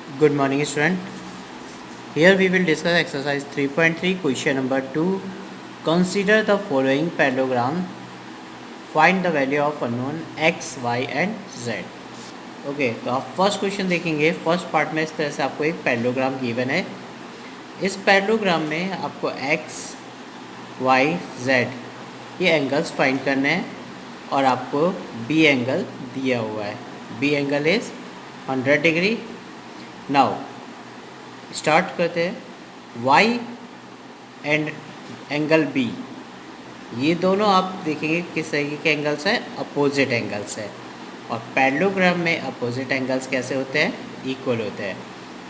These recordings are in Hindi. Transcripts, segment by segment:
Good morning, student. Here we will discuss exercise 3.3, question number 2. Consider the following parallelogram. Find the value of unknown x, y and z. Okay, तो आप फर्स्ट क्वेश्चन देखेंगे. फर्स्ट पार्ट में इस तरह से आपको एक पैरेललोग्राम गिवन है. इस पैरेललोग्राम में आपको x, y, z ये एंगल्स फाइंड करने हैं और आपको b एंगल दिया हुआ है. b angle is 100 degree. Now start करते हैं. y एंड एंगल b ये दोनों आप देखेंगे किस तरीके के एंगल्स हैं, अपोजिट एंगल्स है. और पैरेललोग्राम में अपोजिट एंगल्स कैसे होते हैं, इक्वल होते हैं.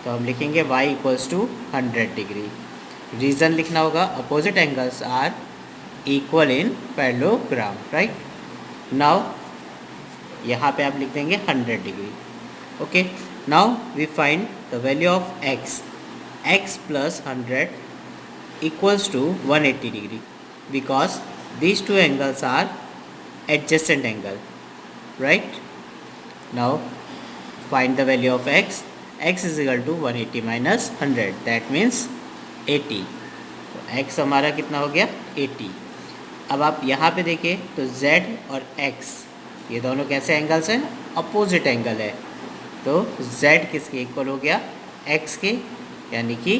तो हम लिखेंगे y equals to 100 degree. Reason लिखना होगा, opposite angles are equal in parallelogram, right. Now यहाँ पे आप लिख देंगे 100 degree. Okay, now we find the value of x plus 100 equals to 180 degree because these two angles are adjacent angle, right. Now find the value of x is equal to 180 minus 100, that means 80. तो x हमारा कितना हो गया, 80. अब आप यहाँ पे देखें तो z और x ये दोनों कैसे एंगल्स हैं, अपोजिट एंगल है. तो z किसके इक्वल हो गया, x के, यानी कि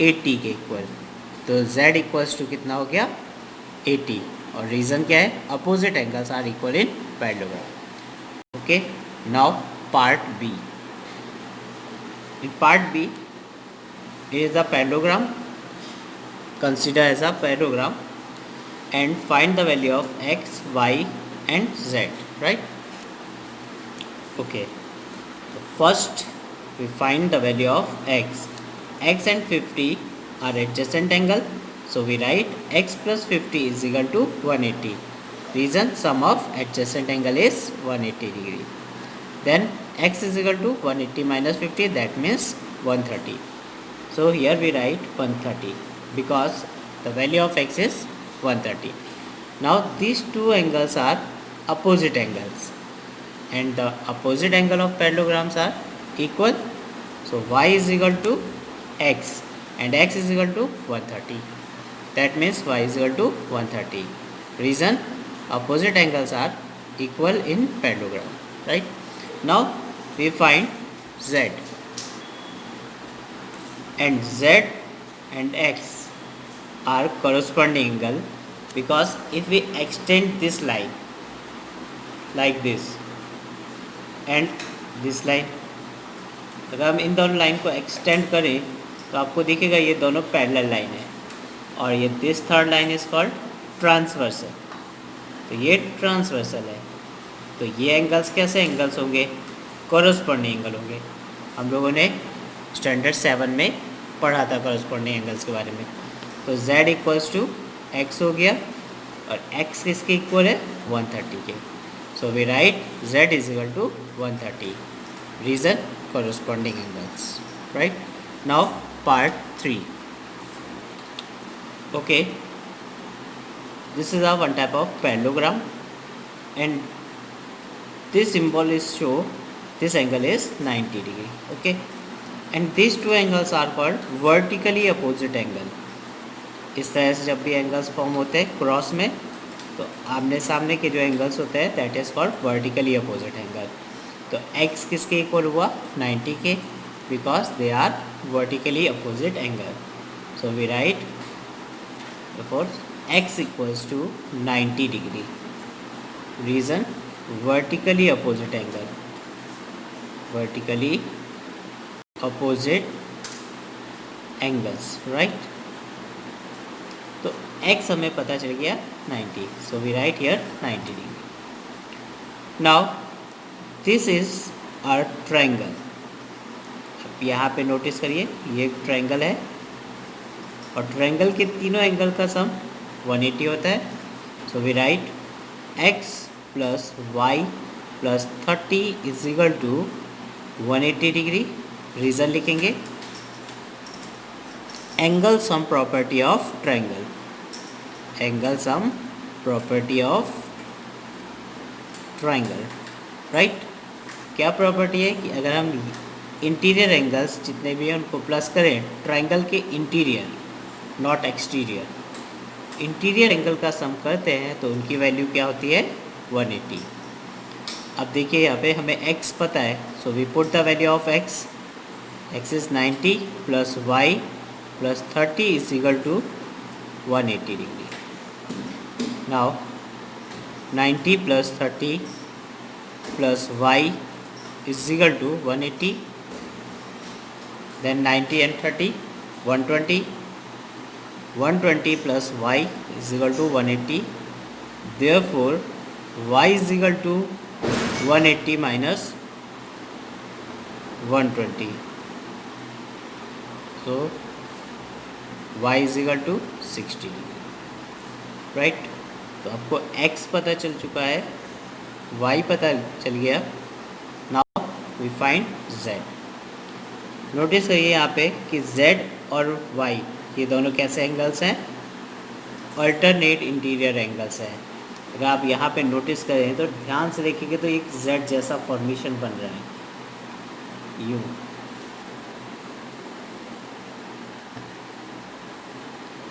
80 के इक्वल. तो z इक्वल्स टू कितना हो गया, 80. और रीज़न क्या है, opposite angles are equal in parallelogram. Okay, now part B. In part B is a parallelogram. Consider as a parallelogram and find the value of x, y and z, right. Okay, first we find the value of x and 50 are adjacent angle, so we write x plus 50 is equal to 180. Reason, sum of adjacent angle is 180 degree. Then x is equal to 180 minus 50, that means 130. So here we write 130 because the value of x is 130. Now these two angles are opposite angles and the opposite angle of parallelograms are equal. So y is equal to x and x is equal to 130. That means y is equal to 130. Reason, opposite angles are equal in parallelogram, right. Now we find z, and z and x are corresponding angle because if we extend this line like this and this line, अगर हम इन दोनों लाइन को एक्सटेंड करें तो आपको दिखेगा ये दोनों पैरेलल लाइन है और ये this third line is called transversal. तो ये ट्रांसवर्सल है. तो ये एंगल्स कैसे एंगल्स होंगे, कॉरस्पॉन्डिंग एंगल होंगे. हम लोगों ने स्टैंडर्ड 7 में पढ़ा था कॉरस्पॉन्डिंग एंगल्स के बारे में. तो z इक्वल्स टू x हो गया और x किसके इक्वल है, 130 के. So we write z is equal to 130. Reason, corresponding angles, right. Now part 3. Okay, this is a one type of parallelogram and this symbol is show this angle is 90 degree. Okay, and these two angles are called vertically opposite angle. इस तरह से जब भी एंगल्स फॉर्म होते हैं क्रॉस में तो आमने सामने के जो एंगल्स होते हैं that is called vertically opposite angle. तो x किसके इक्वल हुआ, 90 के, because they are vertically opposite angle. So we write therefore x equals to 90 degree. Reason, vertically opposite angle, vertically opposite angles, right. तो x हमें पता चल गया 90. So we write here 90 degree. Now this is our triangle. अब यहाँ पे नोटिस करिए ये एक ट्रायंगल है और ट्रायंगल के तीनों एंगल का सम 180 होता है. So we write x plus Y plus 30 is equal to 180 degree. Reason लिखेंगे, angle sum property of triangle, angle sum property of triangle, right. क्या प्रॉपर्टी है कि अगर हम इंटीरियर एंगल्स जितने भी हैं उनको प्लस करें ट्रायंगल के interior, not exterior. Interior angle का सम करते हैं तो उनकी वैल्यू क्या होती है 180। अब देखिए यहाँ पे हमें x पता है, so we put the value of x, x is 90 plus y plus 30 is equal to 180 degree. Now 90 plus 30 plus y is equal to 180, then 90 and 30 120, 120 plus y is equal to 180, therefore y is equal to 180 minus 120, so y is equal to 60 degree, right. तो आपको x पता चल चुका है, y पता चल गया। Now we find z। Notice करिए यहाँ पे कि z और y ये दोनों कैसे एंगल्स हैं, अल्टरनेट इंटीरियर एंगल्स हैं। अगर आप यहाँ पे नोटिस करें तो ध्यान से देखेंगे तो एक z जैसा फॉर्मेशन बन रहा है, यूँ।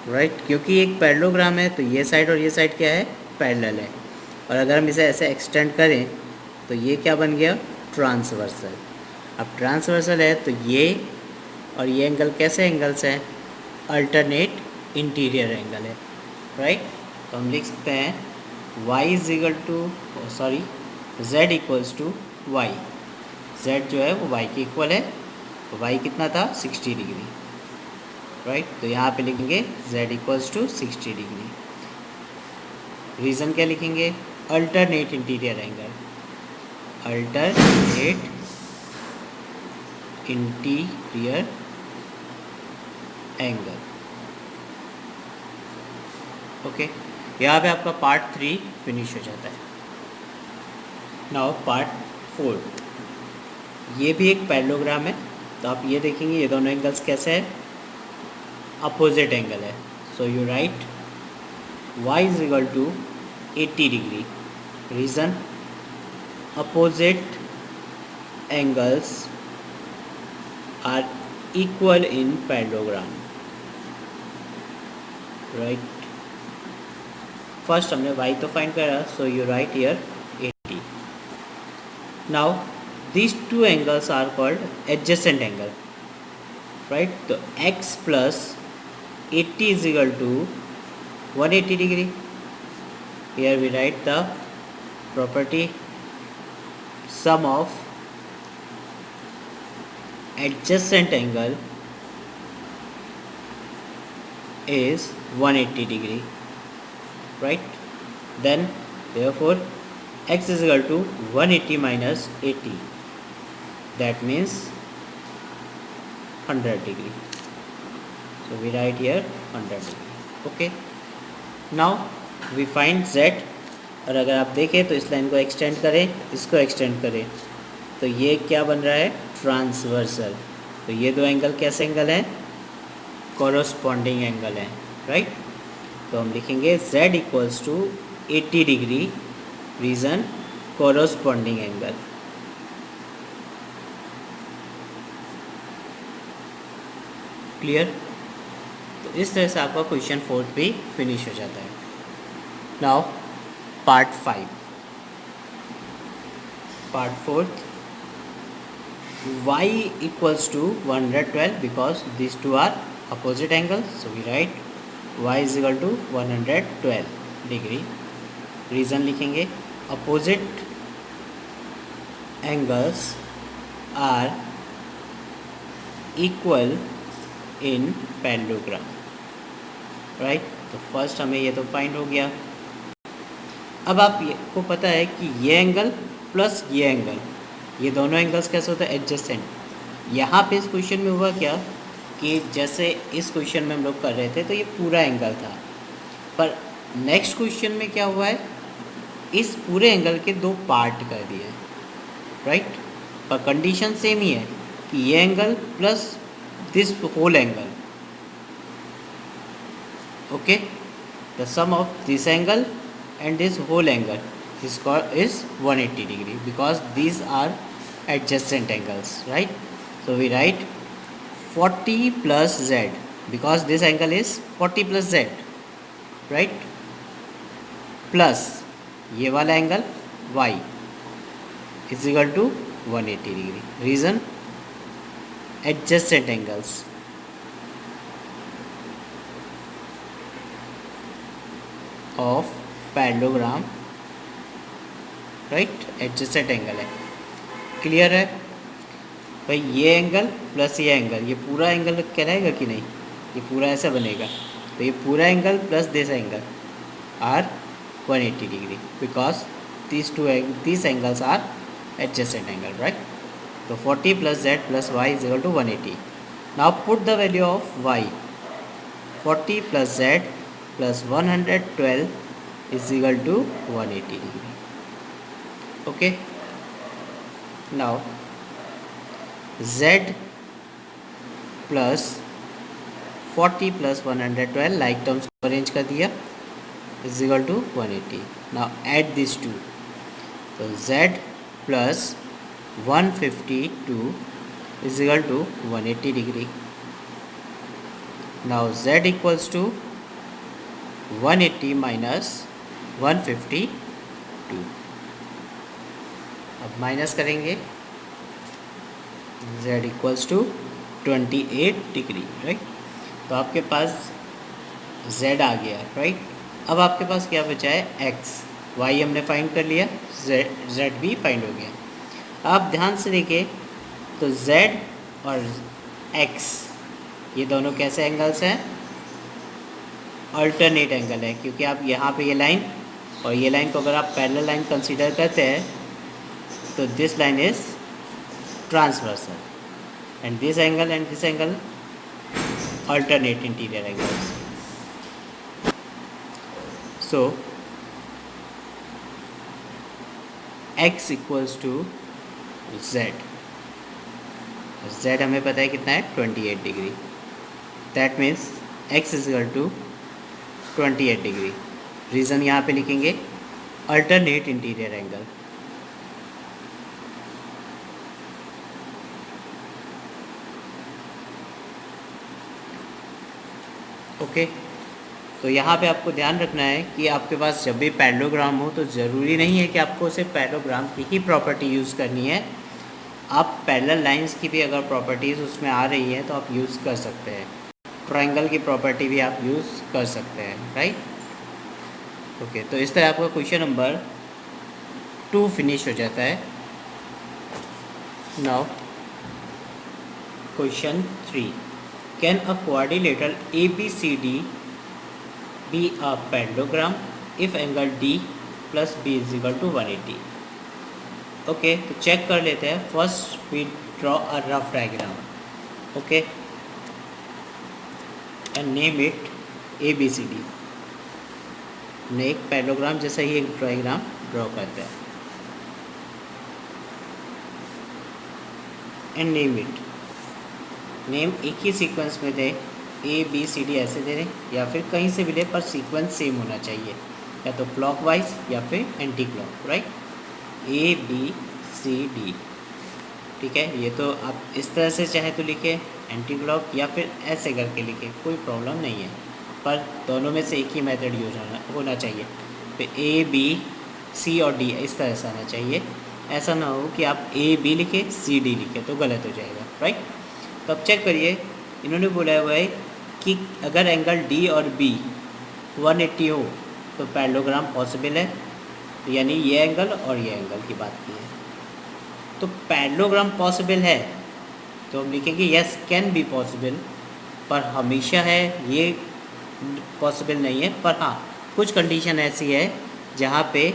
राइट, क्योंकि एक पैरेललोग्राम है तो ये साइड और ये साइड क्या है, पैरेलल है। और अगर हम इसे ऐसे एक्सटेंड करें तो ये क्या बन गया, ट्रांसवर्सल। अब ट्रांसवर्सल है तो ये और ये एंगल कैसे एंगल्स हैं, अल्टरनेट इंटीरियर एंगल है, राइट। तो हम लिख सकते हैं y is equal to sorry z equals to y। z जो है वो y के इक्वल है, तो y कितना था 60 डिग्री, राइट। तो यहाँ पे लिखेंगे z equals to 60 degree. Reason क्या लिखेंगे, alternate interior angle, alternate interior angle. Okay, यहाँ पे आपका पार्ट 3 फिनिश हो जाता है। नाउ पार्ट 4, ये भी एक पैरेललोग्राम है। तो आप ये देखेंगे ये दोनों एंगल्स कैसे हैं, अपोजिट एंगल है। So you write y is equal to 80 degree. Reason, opposite angles are equal in parallelogram, right। First हमने y तो फाइंड करा, so you write here 80। Now these two angles are called adjacent angle, right। तो x plus 80 is equal to 180 degree। Here we write the property sum of adjacent angle is 180 degree, right। Then therefore x is equal to 180 minus 80, that means 100 degree। So we write here 100 degree। okay, now we find z। और अगर आप देखें तो इस लाइन को एक्सटेंड करें, इसको एक्सटेंड करें, तो ये क्या बन रहा है, ट्रांसवर्सल। तो ये दो एंगल कैसे एंगल हैं, कॉरस्पॉन्डिंग एंगल हैं, राइट। तो हम लिखेंगे z equals to 80 degree, reason corresponding angle. Clear. तो इस तरह से आपका क्वेश्चन 4 भी फिनिश हो जाता है। Now part 5, part 4, y equals to 112 because these two are opposite angles, so we write y is equal to 112 degree। Reason लिखेंगे, opposite angles are equal in parallelogram, right। तो फर्स्ट हमें ये तो फाइंड हो गया। अब आप ये को पता है कि ये एंगल प्लस ये एंगल, ये दोनों एंगल्स कैसे होते हैं, एडजेसेंट। यहाँ पे इस क्वेश्चन में हुआ क्या कि जैसे इस क्वेश्चन में हम लोग कर रहे थे तो ये पूरा एंगल था, पर नेक्स्ट क्वेश्चन में क्या हुआ है, इस पूरे एंगल के दो पार्ट कर दिए, राइट। पर कंडीशन सेम ही है कि ये angle plus this whole angle, okay. The sum of this angle and this whole angle is 180 degree because these are adjacent angles, right। So we write 40 plus z, because this angle is 40 plus z, right? Plus ये वाला angle y is equal to 180 degree. Reason, adjacent angles. Of parallelogram, right, adjacent angle है. क्लियर है भाई? ये एंगल प्लस ये एंगल, ये पूरा एंगल कहलाएगा कि नहीं? ये पूरा ऐसा बनेगा. तो ये पूरा angle plus this angle are 180 degree, because these angles are adjacent angle, right? So 40 plus z plus y is equal to 180. Now put the value of y. 40 plus z plus 112 is equal to 180 degree. Okay. Now z plus 40 plus 112 like terms को arrange कर दिया, is equal to 180. Now add these two. So z plus 152 is equal to 180 degree. Now z equals to 180 minus 152. अब माइनस करेंगे, z equals to 28 degree, right? तो आपके पास z आ गया, राइट? अब आपके पास क्या बचा है? x. y हमने फाइंड कर लिया, z भी फाइंड हो गया. आप ध्यान से देखिए तो z और x ये दोनों कैसे एंगल्स हैं? अल्टरनेट एंगल है, क्योंकि आप यहाँ पे ये लाइन और ये लाइन को अगर आप पैरेलल लाइन कंसीडर करते हैं तो this line is transversal and this angle alternate interior angles. So x equals to z. z हमें पता है कितना है? 28 degree. That means x is equal to 28 degree. Reason यहाँ पे लिखेंगे अल्टरनेट इंटीरियर एंगल. ओके. तो यहाँ पे आपको ध्यान रखना है कि आपके पास जब भी पैरेललोग्राम हो तो ज़रूरी नहीं है कि आपको सिर्फ पैरेललोग्राम की ही प्रॉपर्टी यूज़ करनी है. आप पैरेलल लाइंस की भी अगर प्रॉपर्टीज़ उसमें आ रही है तो आप यूज़ कर सकते हैं. ट्रायंगल की प्रॉपर्टी भी आप यूज़ कर सकते हैं, राइट? ओके. तो इस तरह आपका क्वेश्चन नंबर 2 फिनिश हो जाता है. Now question 3. Can a quadrilateral ABCD be a parallelogram if angle D plus B is equal to 180? Okay. तो चेक कर लेते हैं. First we draw a rough diagram. Okay. And name it ABCD. हमने एक पैरेललोग्राम जैसा ही एक डायग्राम ड्रॉ करते हैं एंड नेम इट. नेम एक ही सीक्वेंस में दे, ABCD ऐसे दे दें या फिर कहीं से भी ले, पर सीक्वेंस सेम होना चाहिए, या तो क्लॉकवाइज या फिर एंटी क्लॉक, राइट? ABCD. ठीक है. ये तो आप इस तरह से चाहे तो लिखे एंटी क्लॉक या फिर ऐसे करके लिखे, कोई प्रॉब्लम नहीं है, पर दोनों में से एक ही मेथड यूज होना चाहिए. तो ABC और D इस तरह से आना चाहिए. ऐसा ना हो कि आप AB लिखे CD लिखे तो गलत हो जाएगा, राइट? तो अब चेक करिए, इन्होंने बोला हुआ है कि अगर एंगल D और B 180 हो तो पैरेललोग्राम पॉसिबल है, यानी ये एंगल और ये एंगल की बात की है. तो पैरेललोग्राम पॉसिबल है तो हम लिखेंगे यस कैन बी पॉसिबल, पर हमेशा है ये पॉसिबल नहीं है. पर हाँ, कुछ कंडीशन ऐसी है जहाँ पे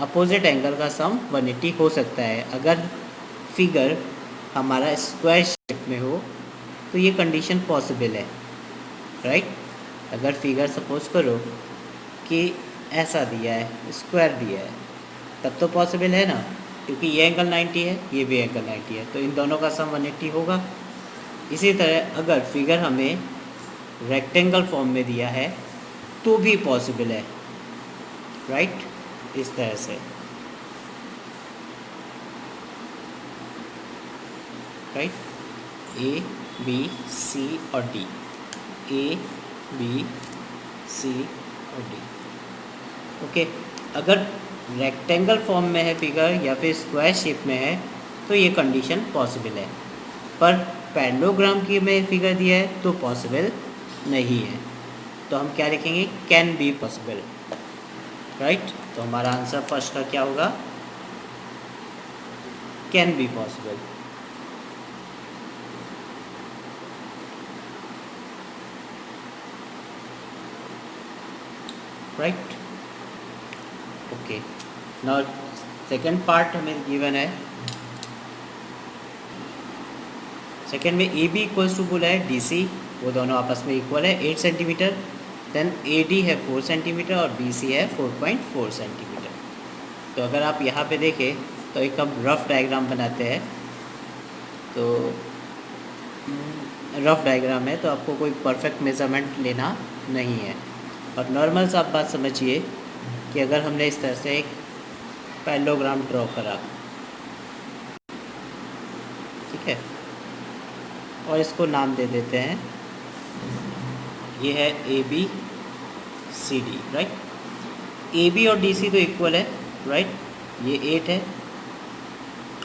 अपोजिट एंगल का सम 180 हो सकता है. अगर फिगर हमारा स्क्वायर शेप में हो तो ये कंडीशन पॉसिबल है, राइट? अगर फिगर सपोज करो कि ऐसा दिया है, स्क्वायर दिया है, तब तो पॉसिबल है ना, क्योंकि ये एंगल 90 है, ये भी एंगल 90 है, तो इन दोनों का सम 180 होगा. इसी तरह अगर फिगर हमें रेक्टेंगल फॉर्म में दिया है तो भी पॉसिबल है, राइट? इस तरह से, राइट? ए बी सी और डी, ए बी सी और डी। ओके, अगर रेक्टेंगल फॉर्म में है फिगर या फिर स्क्वायर शेप में है तो ये कंडीशन पॉसिबल है, पर पैरेललोग्राम की में फिगर दिया है तो पॉसिबल नहीं है। तो हम क्या लिखेंगे, कैन बी पॉसिबल, राइट। तो हमारा आंसर फर्स्ट का क्या होगा, can be possible. Right, okay. Now second part हमें गिवन है। सेकेंड में ए बी इक्वल्स टू बोला है डी सी, वो दोनों आपस में इक्वल है 8 सेंटीमीटर। देन ए डी है 4 सेंटीमीटर और बी सी है 4.4 सेंटीमीटर। तो अगर आप यहाँ पे देखें तो एक हम रफ डायग्राम बनाते हैं। तो रफ डायग्राम है तो आपको कोई परफेक्ट मेज़रमेंट लेना नहीं है, और नॉर्मल सा आप बात समझिए कि अगर हमने इस तरह से एक पैरेललोग्राम ड्रॉ करा, ठीक है, और इसको नाम दे देते हैं, ये है A B C D, right. A B और डी सी तो इक्वल है, राइट। ये 8 है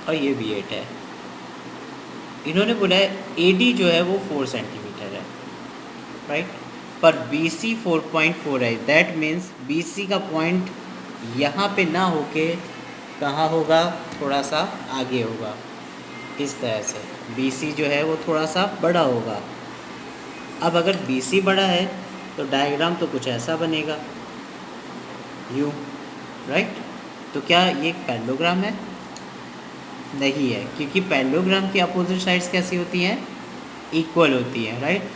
और ये भी 8 है। इन्होंने बोला है ए डी जो है वो 4 सेंटीमीटर है, राइट, पर बी सी 4.4 है। दैट मीन्स बी सी का पॉइंट यहाँ पे ना होके कहाँ होगा, थोड़ा सा आगे होगा, इस तरह से बी सी जो है वो थोड़ा सा बड़ा होगा। अब अगर बी सी बड़ा है तो डायग्राम तो कुछ ऐसा बनेगा, यूँ, राइट। तो क्या ये पैरेललोग्राम है? नहीं है, क्योंकि पैरेललोग्राम की अपोजिट साइड्स कैसी होती हैं, इक्वल होती हैं, राइट।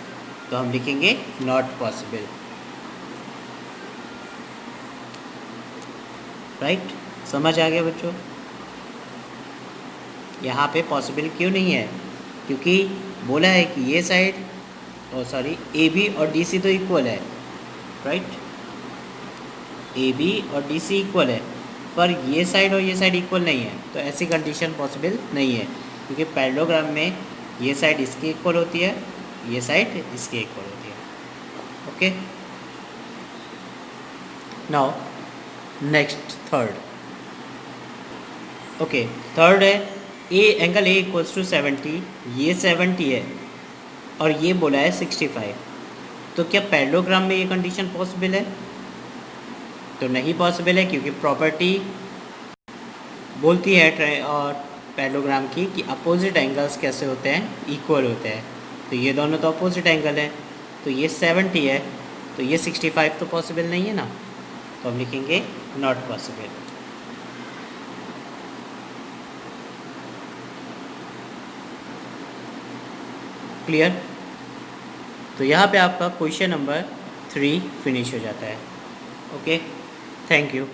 तो हम लिखेंगे नॉट पॉसिबल, राइट। समझ आ गया बच्चों? यहाँ पे पॉसिबल क्यों नहीं है, क्योंकि बोला है कि ये साइड और सॉरी ए बी और डी सी तो इक्वल है, राइट। ए बी और डी सी इक्वल है, पर ये साइड और ये साइड इक्वल नहीं है। तो ऐसी कंडीशन पॉसिबल नहीं है, क्योंकि पैरेललोग्राम में ये साइड इसकी इक्वल होती है, ये साइड इसकी इक्वल होती है। Okay, now next third. Okay, third है a angle A equals to 70, ये 70 है और ये बोला है 65। तो क्या पैरेललोग्राम में ये कंडीशन पॉसिबल है? तो नहीं पॉसिबल है, क्योंकि प्रॉपर्टी बोलती है और पैरेललोग्राम की कि अपोजिट एंगल्स कैसे होते हैं, इक्वल होते हैं। तो ये दोनों तो अपोजिट एंगल हैं, तो ये 70 है तो ये 65 तो पॉसिबल नहीं है ना। तो हम लिखेंगे नॉट पॉसिबल। क्लियर? तो यहाँ पे आपका क्वेश्चन नंबर 3 फिनिश हो जाता है। Okay, thank you.